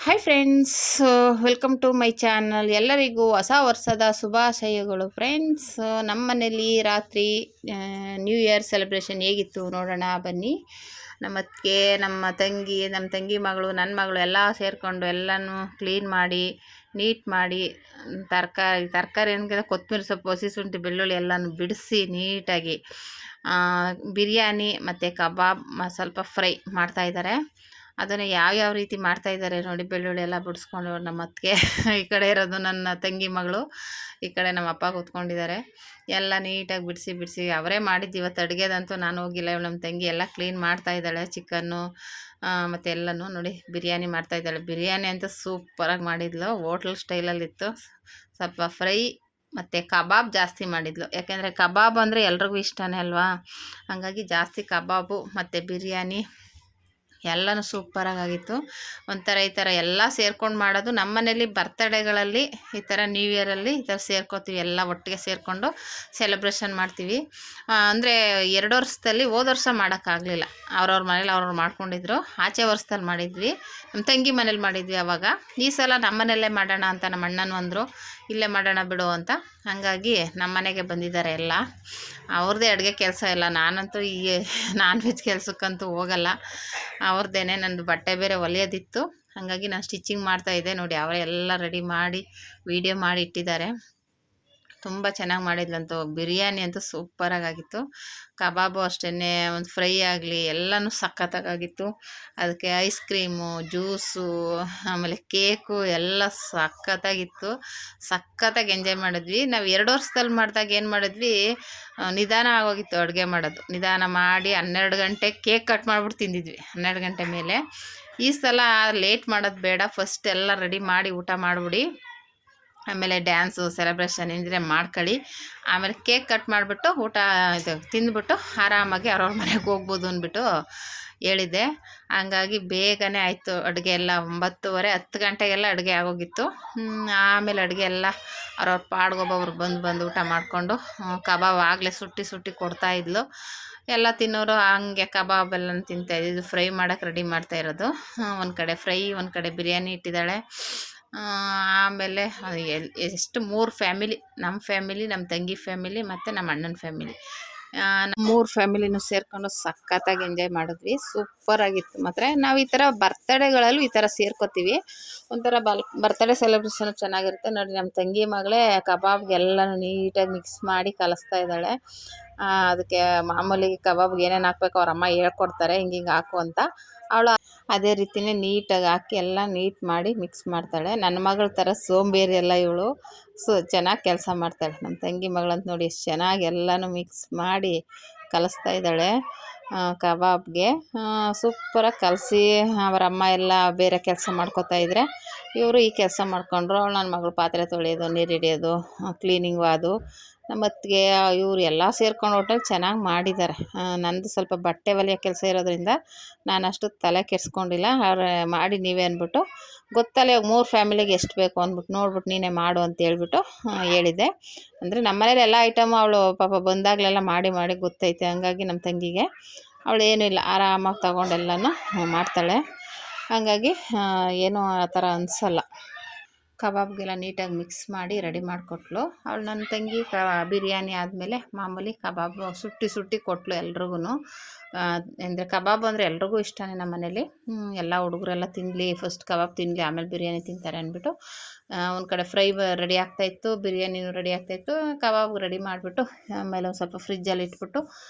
Hi friends, welcome to my channel. ಎಲ್ಲರಿಗೂ ಹೊಸ ವರ್ಷದ ಶುಭಾಶಯಗಳು ಫ್ರೆಂಡ್ಸ್. ನಮ್ಮ ಮನೇಲಿ ರಾತ್ರಿ ನ್ಯೂ ಇಯರ್ ಸೆಲೆಬ್ರೇಷನ್ ಹೇಗಿತ್ತು ನೋಡೋಣ ಬನ್ನಿ. ನಮ್ಮ ತಂಗಿ ಮಗಳು, ನನ್ನ ಮಗಳು ಎಲ್ಲ ಸೇರಿಕೊಂಡು ಎಲ್ಲನೂ ಕ್ಲೀನ್ ಮಾಡಿ ನೀಟ್ ಮಾಡಿ ತರಕಾರಿ ಏನಿದೆ ಕೊತ್ತಂಬರಿ ಸೊಪ್ಪು, ಹಸಿ ಶುಂಠಿ, ಬೆಳ್ಳುಳ್ಳಿ ಎಲ್ಲನೂ ಬಿಡಿಸಿ ನೀಟಾಗಿ ಬಿರಿಯಾನಿ ಮತ್ತು ಕಬಾಬ್ ಸ್ವಲ್ಪ ಫ್ರೈ ಮಾಡ್ತಾಯಿದ್ದಾರೆ. ಅದನ್ನು ಯಾವ ರೀತಿ ಮಾಡ್ತಾಯಿದ್ದಾರೆ ನೋಡಿ. ಬೆಳ್ಳುಳ್ಳಿ ಎಲ್ಲ ಬಿಡಿಸ್ಕೊಂಡು ನಮ್ಮ ಅತ್ತಿಗೆ ಈ ಕಡೆ ಇರೋದು ನನ್ನ ತಂಗಿ ಮಗಳು, ಈ ಕಡೆ ನಮ್ಮ ಅಪ್ಪ ಕೂತ್ಕೊಂಡಿದ್ದಾರೆ. ಎಲ್ಲ ನೀಟಾಗಿ ಬಿಡಿಸಿ ಅವರೇ ಮಾಡಿದ್ದು ಇವತ್ತು. ಅಡುಗೆದಂತೂ ನಾನು ಹೋಗಿಲ್ಲ. ನಮ್ಮ ತಂಗಿ ಎಲ್ಲ ಕ್ಲೀನ್ ಮಾಡ್ತಾಯಿದ್ದಾಳೆ. ಚಿಕನ್ನು ಮತ್ತು ಎಲ್ಲನೂ ನೋಡಿ ಬಿರಿಯಾನಿ ಮಾಡ್ತಾಯಿದ್ದಾಳೆ. ಬಿರಿಯಾನಿ ಅಂತೂ ಸೂಪರಾಗಿ ಮಾಡಿದ್ಲು, ಹೋಟ್ಲ್ ಸ್ಟೈಲಲ್ಲಿತ್ತು. ಸ್ವಲ್ಪ ಫ್ರೈ ಮತ್ತು ಕಬಾಬ್ ಜಾಸ್ತಿ ಮಾಡಿದ್ಲು, ಯಾಕೆಂದರೆ ಕಬಾಬ್ ಅಂದರೆ ಎಲ್ರಿಗೂ ಇಷ್ಟನೇ ಅಲ್ವಾ. ಹಾಗಾಗಿ ಜಾಸ್ತಿ ಕಬಾಬು ಮತ್ತು ಬಿರಿಯಾನಿ ಎಲ್ಲನೂ ಸೂಪರಾಗಿತ್ತು. ಒಂಥರ ಈ ಥರ ಎಲ್ಲ ಸೇರ್ಕೊಂಡು ಮಾಡೋದು ನಮ್ಮ ಮನೇಲಿ. ಬರ್ತಡೇಗಳಲ್ಲಿ ಈ ಥರ ನ್ಯೂ ಇಯರಲ್ಲಿ ಈ ಥರ ಸೇರ್ಕೋತೀವಿ, ಎಲ್ಲ ಒಟ್ಟಿಗೆ ಸೇರಿಕೊಂಡು ಸೆಲೆಬ್ರೇಷನ್ ಮಾಡ್ತೀವಿ. ಅಂದರೆ 2 ವರ್ಷದಲ್ಲಿ ಹೋದ ವರ್ಷ ಮಾಡೋಕ್ಕಾಗಲಿಲ್ಲ, ಅವ್ರವ್ರ ಮನೇಲಿ ಅವ್ರವ್ರು ಮಾಡ್ಕೊಂಡಿದ್ರು. ಆಚೆ ವರ್ಷದಲ್ಲಿ ಮಾಡಿದ್ವಿ, ನಮ್ಮ ತಂಗಿ ಮನೇಲಿ ಮಾಡಿದ್ವಿ. ಆವಾಗ ಈ ಸಲ ನಮ್ಮ ಮನೆಯಲ್ಲೇ ಮಾಡೋಣ ಅಂತ ನಮ್ಮ ಅಣ್ಣನೂ ಅಂದರು, ಇಲ್ಲೇ ಮಾಡೋಣ ಬಿಡು ಅಂತ. ಹಾಗಾಗಿ ನಮ್ಮ ಮನೆಗೆ ಬಂದಿದ್ದಾರೆ ಎಲ್ಲ. ಅವ್ರದ್ದೇ ಅಡುಗೆ ಕೆಲಸ ಇಲ್ಲ. ನಾನಂತೂ ಈ ನಾನ್ ವೆಜ್ ಕೆಲಸಕ್ಕಂತೂ ಹೋಗಲ್ಲ. ಅವ್ರದ್ದೇನೆ. ನಂದು ಬಟ್ಟೆ ಬೇರೆ ಹೊಲಿಯೋದಿತ್ತು, ಹಾಗಾಗಿ ನಾನು ಸ್ಟಿಚಿಂಗ್ ಮಾಡ್ತಾಯಿದ್ದೆ ನೋಡಿ. ಅವರೇ ಎಲ್ಲ ರೆಡಿ ಮಾಡಿ ವಿಡಿಯೋ ಮಾಡಿ ಇಟ್ಟಿದ್ದಾರೆ. ತುಂಬ ಚೆನ್ನಾಗಿ ಮಾಡಿದ್ಲಂತೂ. ಬಿರಿಯಾನಿ ಅಂತೂ ಸೂಪರಾಗಿತ್ತು. ಕಬಾಬು ಅಷ್ಟೇ, ಒಂದು ಫ್ರೈ ಆಗಲಿ ಎಲ್ಲನೂ ಸಖತ್ತಾಗಿತ್ತು. ಅದಕ್ಕೆ ಐಸ್ ಕ್ರೀಮು, ಜ್ಯೂಸು, ಆಮೇಲೆ ಕೇಕು ಎಲ್ಲ ಸಖತ್ತಾಗಿತ್ತು. ಸಖತ್ತಾಗಿ ಎಂಜಾಯ್ ಮಾಡಿದ್ವಿ. ನಾವು 2 ವರ್ಷದಲ್ಲಿ ಮಾಡಿದಾಗ ಏನು ಮಾಡಿದ್ವಿ, ನಿಧಾನ ಆಗೋಗಿತ್ತು ಅಡುಗೆ ಮಾಡೋದು. ನಿಧಾನ ಮಾಡಿ 12 ಗಂಟೆ ಕೇಕ್ ಕಟ್ ಮಾಡಿಬಿಟ್ಟು ತಿಂದಿದ್ವಿ, 12 ಗಂಟೆ ಮೇಲೆ. ಈ ಸಲ ಲೇಟ್ ಮಾಡೋದು ಬೇಡ, ಫಸ್ಟ್ ಎಲ್ಲ ರೆಡಿ ಮಾಡಿ ಊಟ ಮಾಡಿಬಿಡಿ, ಆಮೇಲೆ ಡ್ಯಾನ್ಸು ಸೆಲೆಬ್ರೇಷನ್ ಏನಿದ್ರೆ ಮಾಡ್ಕೊಳ್ಳಿ, ಆಮೇಲೆ ಕೇಕ್ ಕಟ್ ಮಾಡಿಬಿಟ್ಟು ಊಟ ತಿಂದ್ಬಿಟ್ಟು ಆರಾಮಾಗಿ ಅವ್ರವ್ರ ಮನೆಗೆ ಹೋಗ್ಬೋದು ಅಂದ್ಬಿಟ್ಟು ಹೇಳಿದ್ದೆ. ಹಂಗಾಗಿ ಬೇಗನೆ ಆಯಿತು ಅಡುಗೆ ಎಲ್ಲ. 9:30 10 ಗಂಟೆಗೆಲ್ಲ ಅಡುಗೆ ಆಗೋಗಿತ್ತು. ಆಮೇಲೆ ಅಡುಗೆ ಎಲ್ಲ ಅವ್ರವ್ರ ಪಾಡ್ಗೊಬ್ಬೊಬ್ರು ಬಂದು ಊಟ ಮಾಡಿಕೊಂಡು, ಕಬಾಬ್ ಆಗಲೇ ಸುಟ್ಟಿ ಕೊಡ್ತಾಯಿದ್ಲು. ಎಲ್ಲ ತಿನ್ನೋರು ಹಂಗೆ ಕಬಾಬ್ ಎಲ್ಲ ತಿಂತಾಯಿದ್ದು. ಫ್ರೈ ಮಾಡೋಕ್ಕೆ ರೆಡಿ ಮಾಡ್ತಾಯಿರೋದು. ಒಂದು ಕಡೆ ಫ್ರೈ, ಒಂದು ಕಡೆ ಬಿರಿಯಾನಿ ಇಟ್ಟಿದ್ದಾಳೆ. ಆಮೇಲೆ ಎಷ್ಟು 3 ಫ್ಯಾಮಿಲಿ, ನಮ್ಮ ಫ್ಯಾಮಿಲಿ, ನಮ್ಮ ತಂಗಿ ಫ್ಯಾಮಿಲಿ ಮತ್ತು ನಮ್ಮ ಅಣ್ಣನ ಫ್ಯಾಮಿಲಿ, 3 ಫ್ಯಾಮಿಲಿನೂ ಸೇರಿಕೊಂಡು ಸಖತ್ತಾಗಿ ಎಂಜಾಯ್ ಮಾಡಿದ್ವಿ. ಸೂಪರಾಗಿತ್ತು. ಮಾತ್ರ ನಾವು ಈ ಥರ ಬರ್ತಡೇಗಳಲ್ಲೂ ಈ ಥರ ಸೇರ್ಕೋತೀವಿ. ಒಂಥರ ಬರ್ತಡೇ ಸೆಲೆಬ್ರೇಷನ್ ಚೆನ್ನಾಗಿರುತ್ತೆ ನೋಡಿ. ನಮ್ಮ ತಂಗಿ ಮಗಳೇ ಕಬಾಬ್ಗೆಲ್ಲನೂ ನೀಟಾಗಿ ಮಿಕ್ಸ್ ಮಾಡಿ ಕಲಿಸ್ತಾ ಇದ್ದಾಳೆ. ಅದಕ್ಕೆ ಮಾಮೂಲಿ ಕಬಾಬ್ಗೆ ಏನೇನು ಹಾಕ್ಬೇಕು ಅವ್ರ ಅಮ್ಮ ಹೇಳ್ಕೊಡ್ತಾರೆ, ಹಿಂಗೆ ಹಾಕು ಅಂತ. ಅವಳು ಅದೇ ರೀತಿಯೇ ನೀಟಾಗಿ ಹಾಕಿ ಎಲ್ಲ ನೀಟ್ ಮಾಡಿ ಮಿಕ್ಸ್ ಮಾಡ್ತಾಳೆ. ನನ್ನ ಮಗಳ ಥರ ಸೋಂಬೇರಿ ಎಲ್ಲ ಇವಳು. ಚೆನ್ನಾಗಿ ಕೆಲಸ ಮಾಡ್ತಾಳೆ. ನಮ್ಮ ತಂಗಿ ಮಗಳಂತ ನೋಡಿ ಎಷ್ಟು ಚೆನ್ನಾಗಿ ಎಲ್ಲನೂ ಮಿಕ್ಸ್ ಮಾಡಿ ಕಲಿಸ್ತಾ ಇದ್ದಾಳೆ ಕಬಾಬ್ಗೆ. ಸೂಪರಾಗಿ ಕಲಸಿ ಅವರ ಅಮ್ಮ ಎಲ್ಲ ಬೇರೆ ಕೆಲಸ ಮಾಡ್ಕೋತಾ ಇದ್ದರೆ ಇವರು ಈ ಕೆಲಸ ಮಾಡ್ಕೊಂಡ್ರು. ಅವಳು ನನ್ನ ಮಗಳು ಪಾತ್ರೆ ತೊಳೆಯೋದು, ನೀರು ಹಿಡಿಯೋದು, ಕ್ಲೀನಿಂಗು ಅದು. ನಮ್ಮ ಅತ್ತಿಗೆ ಇವರು ಎಲ್ಲ ಸೇರ್ಕೊಂಡು ಒಟ್ಟಲ್ಲಿ ಚೆನ್ನಾಗಿ ಮಾಡಿದ್ದಾರೆ. ನಂದು ಸ್ವಲ್ಪ ಬಟ್ಟೆ ಹೊಲಿಯೋ ಕೆಲಸ ಇರೋದ್ರಿಂದ ನಾನು ಅಷ್ಟು ತಲೆ ಕೆಡಿಸ್ಕೊಂಡಿಲ್ಲ. ಅವ್ರು ಮಾಡಿ ನೀವೇ ಅಂದ್ಬಿಟ್ಟು, ಗೊತ್ತಲ್ಲ ಇವಾಗ 3 ಫ್ಯಾಮಿಲಿಗೆ ಎಷ್ಟು ಬೇಕು ಅಂದ್ಬಿಟ್ಟು ನೋಡ್ಬಿಟ್ಟು ನೀನೇ ಮಾಡು ಅಂತ ಹೇಳ್ಬಿಟ್ಟು ಹೇಳಿದ್ದೆ. ಅಂದರೆ ನಮ್ಮ ಮನೇಲಿ ಎಲ್ಲ ಐಟಮು ಅವಳು ಪಾಪ ಬಂದಾಗಲೆಲ್ಲ ಮಾಡಿ ಗೊತ್ತೈತೆ. ಹಂಗಾಗಿ ನಮ್ಮ ತಂಗಿಗೆ ಅವಳು ಏನೂ ಇಲ್ಲ, ಆರಾಮಾಗಿ ತೊಗೊಂಡೆಲ್ಲನೂ ಮಾಡ್ತಾಳೆ. ಹಾಗಾಗಿ ಏನೂ ಆ ಥರ ಅನಿಸಲ್ಲ. ಕಬಾಬ್ಗೆಲ್ಲ ನೀಟಾಗಿ ಮಿಕ್ಸ್ ಮಾಡಿ ರೆಡಿ ಮಾಡಿಕೊಟ್ಲು. ಅವಳು ನನ್ನ ತಂಗಿ ಬಿರಿಯಾನಿ ಆದಮೇಲೆ ಮಾಮೂಲಿ ಕಬಾಬು ಸುಟ್ಟಿ ಕೊಟ್ಟಳು ಎಲ್ರಿಗೂ. ಅಂದರೆ ಕಬಾಬ್ ಅಂದರೆ ಎಲ್ರಿಗೂ ಇಷ್ಟನೇ ನಮ್ಮ ಮನೇಲಿ. ಎಲ್ಲ ಹುಡುಗರೆಲ್ಲ ತಿನ್ನಲಿ, ಫಸ್ಟ್ ಕಬಾಬ್ ತಿನ್ನಲಿ, ಆಮೇಲೆ ಬಿರಿಯಾನಿ ತಿಂತಾರೆ ಅಂದ್ಬಿಟ್ಟು ಒಂದು ಕಡೆ ಫ್ರೈ ರೆಡಿ ಆಗ್ತಾಯಿತ್ತು, ಬಿರಿಯಾನಿನೂ ರೆಡಿ ಆಗ್ತಾಯಿತ್ತು. ಕಬಾಬ್ ರೆಡಿ ಮಾಡಿಬಿಟ್ಟು ಆಮೇಲೆ ಒಂದು ಸ್ವಲ್ಪ ಫ್ರಿಜ್ಜಲ್ಲಿ ಇಟ್ಬಿಟ್ಟು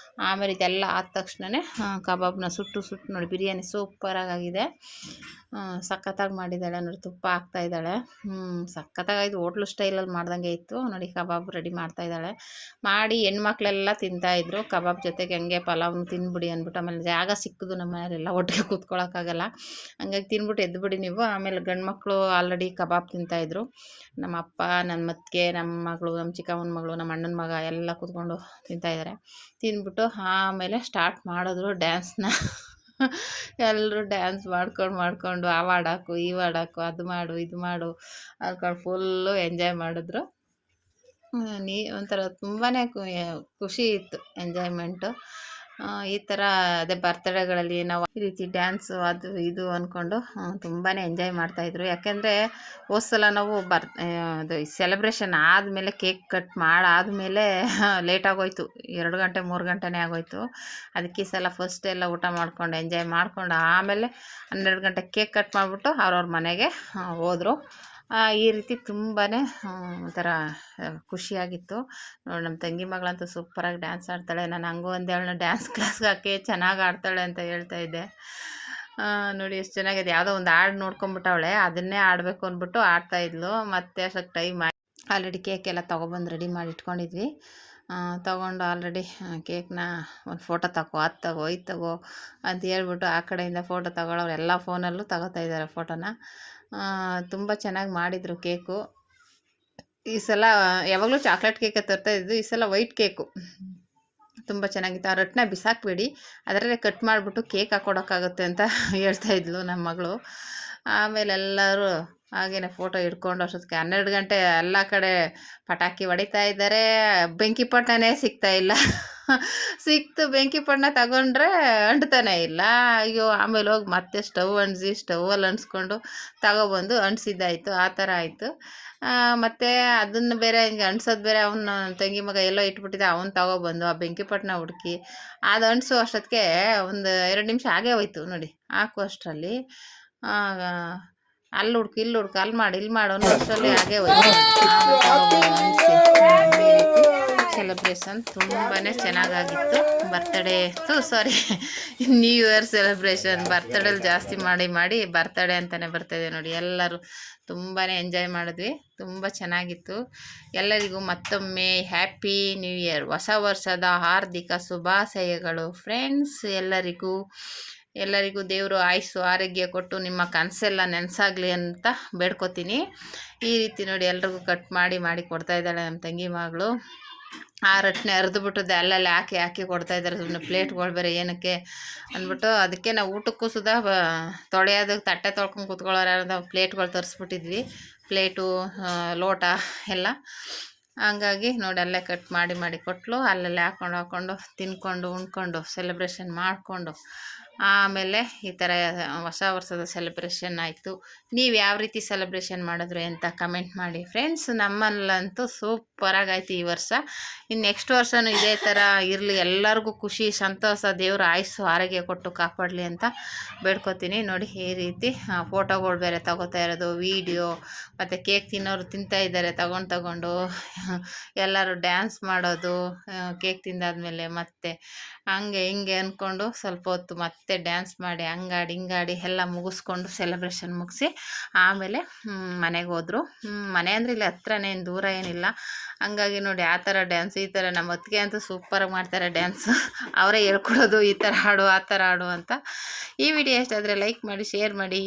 ಆಮೇಲೆ ಇದೆಲ್ಲ ಆದ ತಕ್ಷಣವೇ ಕಬಾಬ್ನ ಸುಟ್ಟು ನೋಡಿ. ಬಿರಿಯಾನಿ ಸೂಪರಾಗಿದೆ, ಸಖತ್ತಾಗಿ ಮಾಡಿದ್ದಾಳೆ ನೋಡಿ. ತುಪ್ಪ ಹಾಕ್ತಾಯಿದ್ದಾಳೆ, ಸಖತ್ತಾಗಿದ್ದು ಹೋಟ್ಲು ಸ್ಟೈಲಲ್ಲಿ ಮಾಡ್ದಂಗೆ ಇತ್ತು ನೋಡಿ. Kebab ready ಮಾಡ್ತಾಯಿದ್ದಾಳೆ. ಮಾಡಿ ಹೆಣ್ಮಕ್ಳೆಲ್ಲ ತಿಂತಾಯಿದ್ರು ಕಬಾಬ್ ಜೊತೆಗೆ. ಹಂಗೆ ಪಲಾವ್ನು ತಿನ್ಬಿಡಿ ಅಂದ್ಬಿಟ್ಟು. ಆಮೇಲೆ ಜಾಗ ಸಿಕ್ಕಿದ್ದು ನಮ್ಮ ಮನೆಯಲ್ಲೆಲ್ಲ ಒಟ್ಟಿಗೆ ಕೂತ್ಕೊಳ್ಳೋಕ್ಕಾಗಲ್ಲ, ಹಂಗಾಗಿ ತಿನ್ಬಿಟ್ಟು ಎದ್ದುಬಿಡಿ ನೀವು. ಆಮೇಲೆ ಗಂಡು ಮಕ್ಕಳು ಆಲ್ರೆಡಿ ಕಬಾಬ್ ತಿಂತಾಯಿದ್ರು. ನಮ್ಮ ಅಪ್ಪ, ನನ್ನ ಅತ್ತಿಗೆ, ನಮ್ಮ ಮಗಳು, ನಮ್ಮ ಚಿಕ್ಕಮ್ಮನ ಮಗಳು, ನಮ್ಮ ಅಣ್ಣನ ಮಗ ಎಲ್ಲ ಕೂತ್ಕೊಂಡು ತಿಂತಾಯಿದ್ದಾರೆ. ತಿಂದ್ಬಿಟ್ಟು ಆಮೇಲೆ ಸ್ಟಾರ್ಟ್ ಮಾಡಿದ್ರು ಡ್ಯಾನ್ಸ್ನ. ಎಲ್ಲರೂ ಡ್ಯಾನ್ಸ್ ಮಾಡ್ಕೊಂಡು ಆ ಹಾಡಾಕು, ಈ ಹಾಡಾಕು, ಅದು ಮಾಡು, ಇದು ಮಾಡು ಅಂದ್ಕೊಂಡು ಫುಲ್ಲು ಎಂಜಾಯ್ ಮಾಡಿದ್ರು. ಒಂಥರ ತುಂಬಾ ಖುಷಿ ಇತ್ತು, ಎಂಜಾಯ್ಮೆಂಟು. ಈ ಥರ ಅದೇ ಬರ್ತಡೇಗಳಲ್ಲಿ ನಾವು ಈ ರೀತಿ ಡ್ಯಾನ್ಸು ಅದು ಇದು ಅಂದ್ಕೊಂಡು ತುಂಬಾ ಎಂಜಾಯ್ ಮಾಡ್ತಾಯಿದ್ರು. ಯಾಕೆಂದರೆ ಹೋದ ಸಲ ನಾವು ಅದು ಸೆಲೆಬ್ರೇಷನ್ ಆದಮೇಲೆ ಕೇಕ್ ಕಟ್ ಮಾಡಾದಮೇಲೆ ಲೇಟಾಗೋಯ್ತು, 2 ಗಂಟೆ 3 ಗಂಟೆನೇ ಆಗೋಯ್ತು. ಅದಕ್ಕೆ ಈ ಸಲ ಫಸ್ಟ್ ಎಲ್ಲ ಊಟ ಮಾಡ್ಕೊಂಡು ಎಂಜಾಯ್ ಮಾಡ್ಕೊಂಡು ಆಮೇಲೆ 12 ಗಂಟೆಗೆ ಕೇಕ್ ಕಟ್ ಮಾಡಿಬಿಟ್ಟು ಅವ್ರವ್ರ ಮನೆಗೆ ಹೋದರು. ಈ ರೀತಿ ತುಂಬಾ ಒಂಥರ ಖುಷಿಯಾಗಿತ್ತು. ನೋಡಿ ನಮ್ಮ ತಂಗಿ ಮಗಳಂತೂ ಸೂಪರಾಗಿ ಡ್ಯಾನ್ಸ್ ಆಡ್ತಾಳೆ. ನಾನು ಹಂಗೂ ಒಂದು ಹೇಳೋಣ ಡ್ಯಾನ್ಸ್ ಕ್ಲಾಸ್ಗೆ ಹಾಕಿ ಚೆನ್ನಾಗಿ ಆಡ್ತಾಳೆ ಅಂತ ಹೇಳ್ತಾ ಇದ್ದೆ. ನೋಡಿ ಎಷ್ಟು ಚೆನ್ನಾಗಿದೆ. ಯಾವುದೋ ಒಂದು ಹಾಡು ನೋಡ್ಕೊಂಬಿಟ್ಟವಳೆ, ಅದನ್ನೇ ಆಡಬೇಕು ಅಂದ್ಬಿಟ್ಟು ಆಡ್ತಾಯಿದ್ಲು. ಮತ್ತೆ ಅಷ್ಟಕ್ಕೆ ಟೈಮ್ ಆಲ್ರೆಡಿ ಕೇಕ್ ಎಲ್ಲ ತೊಗೊಬಂದು ರೆಡಿ ಮಾಡಿ ಇಟ್ಕೊಂಡಿದ್ವಿ. ತೊಗೊಂಡು ಆಲ್ರೆಡಿ ಕೇಕ್ನ ಒಂದು ಫೋಟೋ ತಗೋ, ಅದು ತಗೋ, ಇದು ತಗೋ ಅಂತ ಹೇಳ್ಬಿಟ್ಟು ಆ ಕಡೆಯಿಂದ ಫೋಟೋ ತಗೊಳ್ಳೋರು ಎಲ್ಲ ಫೋನಲ್ಲೂ ತಗೋತಾ ಇದ್ದಾರೆ ಫೋಟೋನ. ತುಂಬ ಚೆನ್ನಾಗಿ ಮಾಡಿದರು ಕೇಕು. ಈ ಸಲ ಯಾವಾಗಲೂ ಚಾಕ್ಲೇಟ್ ಕೇಕೆ ತರ್ತಾಯಿದ್ದು, ಈ ಸಲ ವೈಟ್ ಕೇಕು ತುಂಬ ಚೆನ್ನಾಗಿತ್ತು. ಆ ರೊಟ್ಟನ್ನ ಬಿಸಾಕಬೇಡಿ, ಅದರಲ್ಲೇ ಕಟ್ ಮಾಡಿಬಿಟ್ಟು ಕೇಕ್ ಹಾಕ್ಕೊಡೋಕ್ಕಾಗುತ್ತೆ ಅಂತ ಹೇಳ್ತಾಯಿದ್ಲು ನಮ್ಮ ಮಗಳು. ಆಮೇಲೆ ಎಲ್ಲರೂ ಹಾಗೇ ಫೋಟೋ ಹಿಡ್ಕೊಂಡು ಅಷ್ಟೊತ್ತಿಗೆ 12 ಗಂಟೆ ಎಲ್ಲ ಕಡೆ ಪಟಾಕಿ ಹೊಡಿತಾ ಇದ್ದಾರೆ. ಬೆಂಕಿಪಟ್ಟಣನೇ ಸಿಗ್ತಾಯಿಲ್ಲ. ಸಿಕ್ತು ಬೆಂಕಿಪಟ್ಟಣ ತಗೊಂಡ್ರೆ ಅಂಟ್ತಾನೆ ಇಲ್ಲ. ಅಯ್ಯೋ, ಆಮೇಲೆ ಹೋಗಿ ಮತ್ತೆ ಸ್ಟವ್ ಅಂಟಿಸಿ ಸ್ಟವಲ್ಲಿ ಅಂಟಿಸ್ಕೊಂಡು ತಗೊಬಂದು ಅಂಟಿಸಿದ್ದಾಯಿತು. ಆ ಥರ ಆಯಿತು. ಮತ್ತು ಅದನ್ನು ಬೇರೆ ಹಿಂಗೆ ಅಂಟ್ಸೋದು ಬೇರೆ. ಅವನು ತಂಗಿ ಮಗ ಎಲ್ಲೋ ಇಟ್ಬಿಟ್ಟಿದ್ದೆ, ಅವನು ತಗೊಬಂದು ಆ ಬೆಂಕಿಪಟ್ಟಣ ಹುಡುಕಿ ಅದು ಅಂಟಿಸೋ ಅಷ್ಟೊತ್ತಿಗೆ ಒಂದು 2 ನಿಮಿಷ ಆಗೇ ಹೋಯ್ತು ನೋಡಿ. ಹಾಕುವ ಅಷ್ಟರಲ್ಲಿ ಅಲ್ಲಿ ಹುಡ್ಕು ಇಲ್ಲಿ ಹುಡ್ಕು ಅಲ್ಲಿ ಮಾಡು ಇಲ್ಲಿ ಮಾಡು ಅನ್ನೋ ಅಷ್ಟರಲ್ಲಿ ಆಗೇ ಹೋಯ್ತು. ಸೆಲೆಬ್ರೇಷನ್ ತುಂಬಾ ಚೆನ್ನಾಗಾಗಿತ್ತು. ನ್ಯೂ ಇಯರ್ ಸೆಲೆಬ್ರೇಷನ್ ಬರ್ತಡೇಲಿ ಜಾಸ್ತಿ ಮಾಡಿ ಬರ್ತಡೇ ಅಂತಲೇ ಬರ್ತಾಯಿದೆ ನೋಡಿ. ಎಲ್ಲರೂ ತುಂಬಾ ಎಂಜಾಯ್ ಮಾಡಿದ್ವಿ. ತುಂಬ ಚೆನ್ನಾಗಿತ್ತು. ಎಲ್ಲರಿಗೂ ಮತ್ತೊಮ್ಮೆ ಹ್ಯಾಪಿ ನ್ಯೂ ಇಯರ್, ಹೊಸ ವರ್ಷದ ಹಾರ್ದಿಕ ಶುಭಾಶಯಗಳು ಫ್ರೆಂಡ್ಸ್. ಎಲ್ಲರಿಗೂ ದೇವರು ಆಯುಸ್ಸು ಆರೋಗ್ಯ ಕೊಟ್ಟು ನಿಮ್ಮ ಕನಸೆಲ್ಲ ನೆನಸಾಗಲಿ ಅಂತ ಬೇಡ್ಕೊತೀನಿ. ಈ ರೀತಿ ನೋಡಿ ಎಲ್ರಿಗೂ ಕಟ್ ಮಾಡಿ ಕೊಡ್ತಾಯಿದ್ದಾಳೆ ನಮ್ಮ ತಂಗಿ ಮಗಳು. ಆ ರೊಟ್ಟಿನ ಅರ್ದುಬಿಟ್ಟದೆ ಅಲ್ಲಲ್ಲಿ ಹಾಕಿ ಕೊಡ್ತಾಯಿದ್ದಾರೆ. ಸುಮ್ಮನೆ ಪ್ಲೇಟ್ಗಳು ಬೇರೆ ಏನಕ್ಕೆ ಅಂದ್ಬಿಟ್ಟು ಅದಕ್ಕೆ ನಾವು ಊಟಕ್ಕೂ ಸುಧಾ ತೊಳೆಯೋದಕ್ಕೆ ತಟ್ಟೆ ತೊಳ್ಕೊಂಡು ಕೂತ್ಕೊಳ್ಳೋರು ಪ್ಲೇಟ್ಗಳು ತರಿಸ್ಬಿಟ್ಟಿದ್ವಿ. ಪ್ಲೇಟು ಲೋಟ ಎಲ್ಲ. ಹಂಗಾಗಿ ನೋಡಿ ಅಲ್ಲೇ ಕಟ್ ಮಾಡಿ ಕೊಟ್ಟಲು. ಅಲ್ಲಲ್ಲೇ ಹಾಕ್ಕೊಂಡು ತಿನ್ಕೊಂಡು ಉಣ್ಕೊಂಡು ಸೆಲೆಬ್ರೇಷನ್ ಮಾಡಿಕೊಂಡು ಆಮೇಲೆ ಈ ಥರ ಹೊಸ ವರ್ಷದ ಸೆಲೆಬ್ರೇಷನ್ ಆಯಿತು. ನೀವು ಯಾವ ರೀತಿ ಸೆಲೆಬ್ರೇಷನ್ ಮಾಡಿದ್ರಿ ಅಂತ ಕಮೆಂಟ್ ಮಾಡಿ ಫ್ರೆಂಡ್ಸ್. ನಮ್ಮಲ್ಲಂತೂ ಸೂಪರಾಗಾಯ್ತು ಈ ವರ್ಷ. ಇನ್ನು ನೆಕ್ಸ್ಟ್ ವರ್ಷವೂ ಇದೇ ಥರ ಇರಲಿ, ಎಲ್ಲರಿಗೂ ಖುಷಿ ಸಂತೋಷ, ದೇವರು ಆಯುಸ್ಸು ಆರೋಗ್ಯ ಕೊಟ್ಟು ಕಾಪಾಡಲಿ ಅಂತ ಬೇಡ್ಕೊತೀನಿ. ನೋಡಿ ಈ ರೀತಿ ಫೋಟೋಗಳು ಬೇರೆ ತಗೋತಾ ಇರೋದು, ವೀಡಿಯೋ ಮತ್ತು ಕೇಕ್ ತಿನ್ನೋರು ತಿಂತಾಯಿದ್ದಾರೆ ತಗೊಂಡು ಎಲ್ಲರೂ ಡ್ಯಾನ್ಸ್ ಮಾಡೋದು ಕೇಕ್ ತಿಂದಾದ್ಮೇಲೆ. ಮತ್ತು ಹಂಗೆ ಹಿಂಗೆ ಅಂದ್ಕೊಂಡು ಸ್ವಲ್ಪ ಹೊತ್ತು ಮತ್ತೆ ಡ್ಯಾನ್ಸ್ ಮಾಡಿ ಹಿಂಗಾಡಿ ಎಲ್ಲ ಮುಗಿಸ್ಕೊಂಡು ಸೆಲೆಬ್ರೇಷನ್ ಮುಗಿಸಿ ಆಮೇಲೆ ಮನೆಗೆ ಹೋದರು. ಮನೆ ಅಂದರೆ ಇಲ್ಲಿ ಹತ್ರನೇ, ಏನು ದೂರ ಏನಿಲ್ಲ. ಹಂಗಾಗಿ ನೋಡಿ ಆ ಥರ ಡ್ಯಾನ್ಸ್ ಈ ಥರ ನಮ್ಮ ಅತ್ತಿಗೆ ಅಂತೂ ಸೂಪರಾಗಿ ಮಾಡ್ತಾರೆ ಡ್ಯಾನ್ಸ್. ಅವರೇ ಹೇಳ್ಕೊಡೋದು ಈ ಥರ ಆಡು ಆ ಥರ ಆಡು ಅಂತ. ಈ ವಿಡಿಯೋ ಇಷ್ಟ ಆದರೆ ಲೈಕ್ ಮಾಡಿ, ಶೇರ್ ಮಾಡಿ.